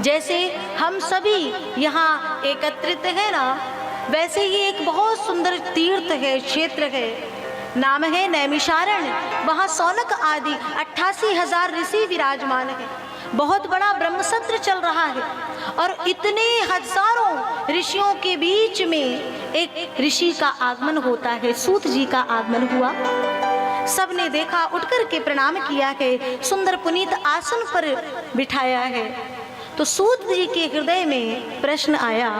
जैसे हम सभी यहाँ एकत्रित हैं ना, वैसे ही एक बहुत सुंदर तीर्थ है, क्षेत्र है, नाम है नैमिषारण्य। वहाँ सौनक आदि 88,000 ऋषि विराजमान है। बहुत बड़ा ब्रह्मसत्र चल रहा है और इतने हजारों ऋषियों के बीच में एक ऋषि का आगमन होता है। सूत जी का आगमन हुआ, सबने देखा, उठकर के प्रणाम किया है, सुंदर पुनीत आसन पर बिठाया है। तो सूत जी के हृदय में प्रश्न आया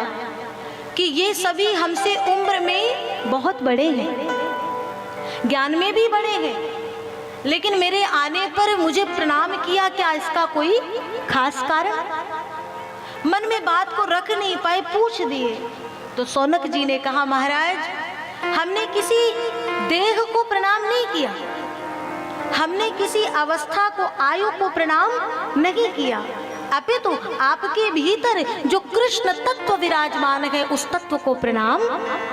कि ये सभी हमसे उम्र में बहुत बड़े हैं, ज्ञान में भी बड़े हैं, लेकिन मेरे आने पर मुझे प्रणाम किया, क्या इसका कोई खास कारण? मन में बात को रख नहीं पाए, पूछ दिए। तो सौनक जी ने कहा, महाराज, हमने किसी देह को प्रणाम नहीं किया, हमने किसी अवस्था को, आयु को प्रणाम नहीं किया, अपितु आपके भीतर जो कृष्ण तत्व विराजमान है उस तत्व को प्रणाम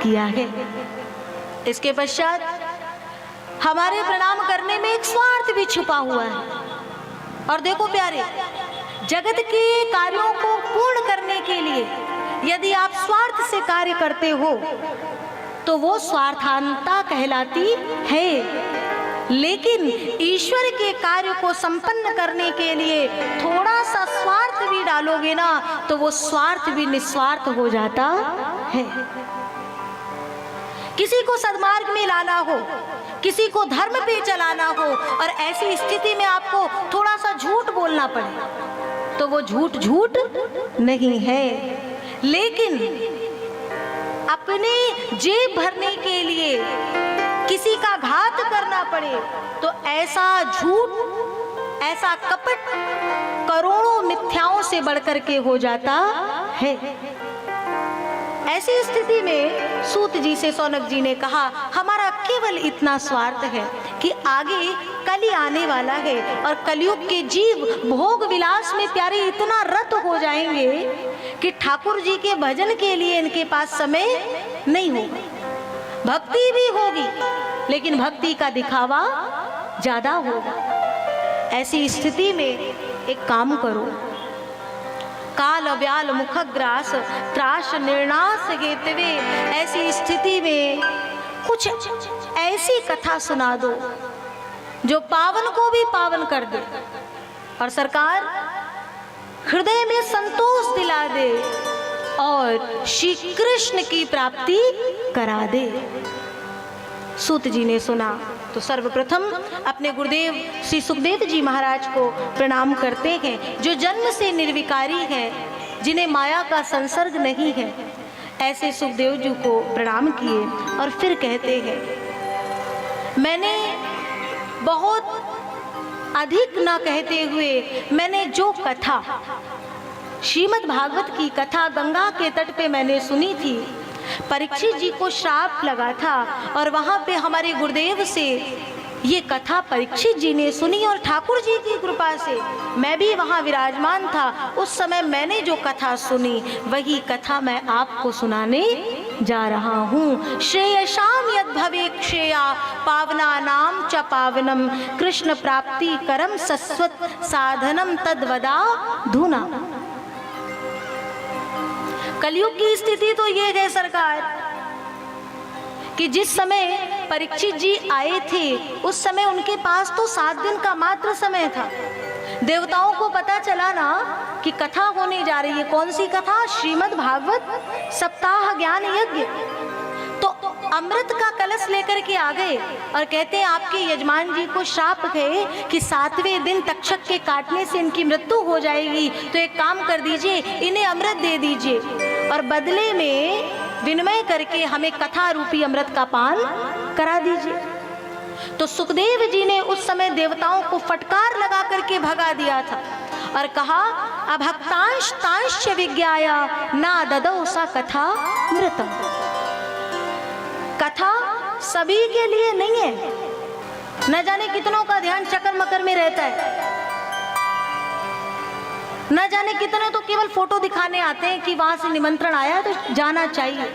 किया है। इसके पश्चात हमारे प्रणाम करने में एक स्वार्थ भी छुपा हुआ है। और देखो प्यारे, जगत के कार्यों को पूर्ण करने के लिए यदि आप स्वार्थ से कार्य करते हो तो वो स्वार्थांता कहलाती है, लेकिन ईश्वर के कार्य को संपन्न करने के लिए थोड़ा सा स्वार्थ भी डालोगे ना तो वो स्वार्थ भी निस्वार्थ हो जाता है। किसी को सद्मार्ग में लाना हो, किसी को धर्म पे चलाना हो, और ऐसी स्थिति में आपको थोड़ा सा झूठ बोलना पड़े तो वो झूठ झूठ नहीं है, लेकिन अपने जेब भरने के लिए किसी का घात करना पड़े तो ऐसा झूठ, ऐसा कपट करोड़ों मिथ्याओं से बढ़कर के हो जाता है। ऐसी स्थिति में सूत जी से सौनक जी ने कहा, हमारा केवल इतना स्वार्थ है कि आगे कली आने वाला है और कलयुग के जीव भोग विलास में प्यारे इतना रत हो जाएंगे कि ठाकुर जी के भजन के लिए इनके पास समय नहीं होगा। भक्ति भी होगी लेकिन भक्ति का दिखावा ज्यादा होगा। ऐसी स्थिति में एक काम करो, काल व्याल मुखग्रास त्रास निर्णास हेतवे, ऐसी स्थिति में कुछ ऐसी कथा सुना दो जो पावन को भी पावन कर दे और सरकार हृदय में संतोष दिला दे और श्री कृष्ण की प्राप्ति करा दे। सूत जी ने सुना तो सर्वप्रथम अपने गुरुदेव श्री सुखदेव जी महाराज को प्रणाम करते हैं, जो जन्म से निर्विकारी हैं, जिन्हें माया का संसर्ग नहीं है। ऐसे सुखदेव जी को प्रणाम किए और फिर कहते हैं, मैंने बहुत अधिक ना कहते हुए मैंने जो कथा, श्रीमद् भागवत की कथा गंगा के तट पे मैंने सुनी थी, परीक्षित जी को श्राप लगा था और वहाँ पे हमारे गुरुदेव से ये कथा परीक्षित जी ने सुनी और ठाकुर जी की कृपा से मैं भी वहाँ विराजमान था। उस समय मैंने जो कथा सुनी वही कथा मैं आपको सुनाने जा रहा हूँ। श्रेयशाम यद भवे श्रेया पावना नाम च पावनम कृष्ण प्राप्ति करम सस्वत साधनम तद्वदा धुना। कलयुग की स्थिति तो ये है सरकार कि जिस समय परीक्षित जी आए थे उस समय उनके पास तो 7 दिन का मात्र समय था। देवताओं को पता चला ना कि कथा होने जा रही है। कौन सी कथा? श्रीमद् भागवत सप्ताह ज्ञान यज्ञ। तो अमृत का कलश लेकर के आ गए और कहते हैं आपके यजमान जी को श्राप है कि 7वें दिन तक्षक के काटने से इनकी मृत्यु हो जाएगी, तो एक काम कर दीजिए, इन्हें अमृत दे दीजिए और बदले में विनिमय करके हमें कथा रूपी अमृत का पान करा दीजिए। तो सुखदेव जी ने उस समय देवताओं को फटकार लगा करके भगा दिया था और कहा, अभक्तांश तांश विज्ञाया ना ददौ सा कथा मृतम। कथा सभी के लिए नहीं है। न जाने कितनों का ध्यान चक्कर मकर में रहता है, न जाने कितने तो केवल फोटो दिखाने आते हैं कि वहां से निमंत्रण आया है तो जाना चाहिए।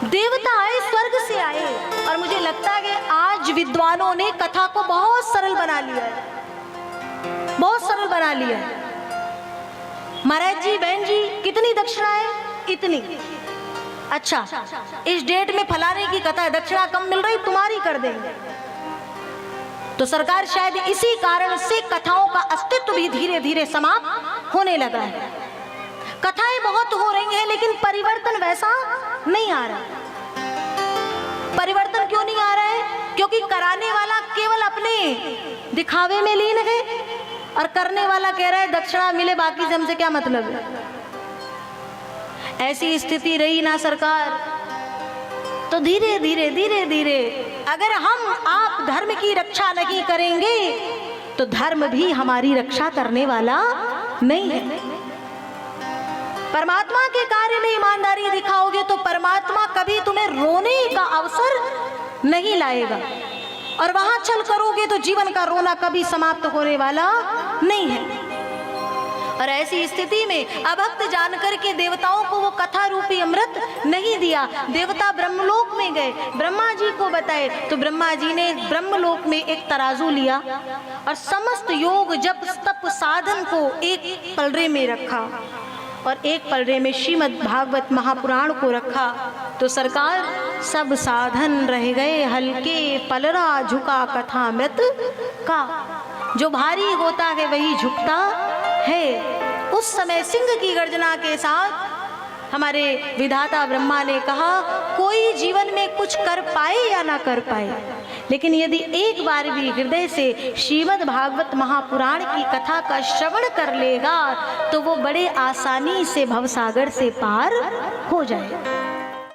देवता आए, स्वर्ग से आए, और मुझे लगता है कि आज विद्वानों ने कथा को बहुत सरल बना लिया है, बहुत सरल बना लिया है। महाराज जी, बहन जी, कितनी दक्षिणा है? इतनी। अच्छा, इस डेट में फलाने की कथा है, दक्षिणा कम मिल रही, तुम्हारी कर देंगे। तो सरकार शायद इसी कारण से कथाओं का अस्तित्व भी धीरे धीरे समाप्त होने लगा है। कथाएं बहुत हो रही हैं, लेकिन परिवर्तन वैसा नहीं आ रहा। परिवर्तन क्यों नहीं आ रहा है? क्योंकि कराने वाला केवल अपने दिखावे में लीन है और करने वाला कह रहा है दक्षिणा मिले, बाकी से हमसे क्या मतलब है। ऐसी स्थिति रही ना सरकार, तो धीरे धीरे धीरे धीरे अगर हम आप धर्म की रक्षा नहीं करेंगे तो धर्म भी हमारी रक्षा करने वाला नहीं है। परमात्मा के कार्य में ईमानदारी दिखाओगे तो परमात्मा कभी तुम्हें रोने का अवसर नहीं लाएगा, और वहां छल करोगे तो जीवन का रोना कभी समाप्त होने वाला नहीं है। और ऐसी स्थिति में अभक्त जानकर के देवताओं को वो कथा रूपी अमृत नहीं दिया। देवता ब्रह्मलोक में गए, ब्रह्मा जी को बताए, तो ब्रह्मा जी ने ब्रह्मलोक में एक तराजू लिया और समस्त योग जप तप साधन को एक पलड़े में रखा और एक पलड़े में श्रीमद् भागवत महापुराण को रखा। तो सरकार सब साधन रह गए हल्के, पलड़ा झुका कथामृत का। जो भारी होता है वही झुकता है। उस समय सिंह की गर्जना के साथ हमारे विधाता ब्रह्मा ने कहा, कोई जीवन में कुछ कर पाए या ना कर पाए, लेकिन यदि एक बार भी हृदय से श्रीमद् भागवत महापुराण की कथा का श्रवण कर लेगा तो वो बड़े आसानी से भवसागर से पार हो जाए।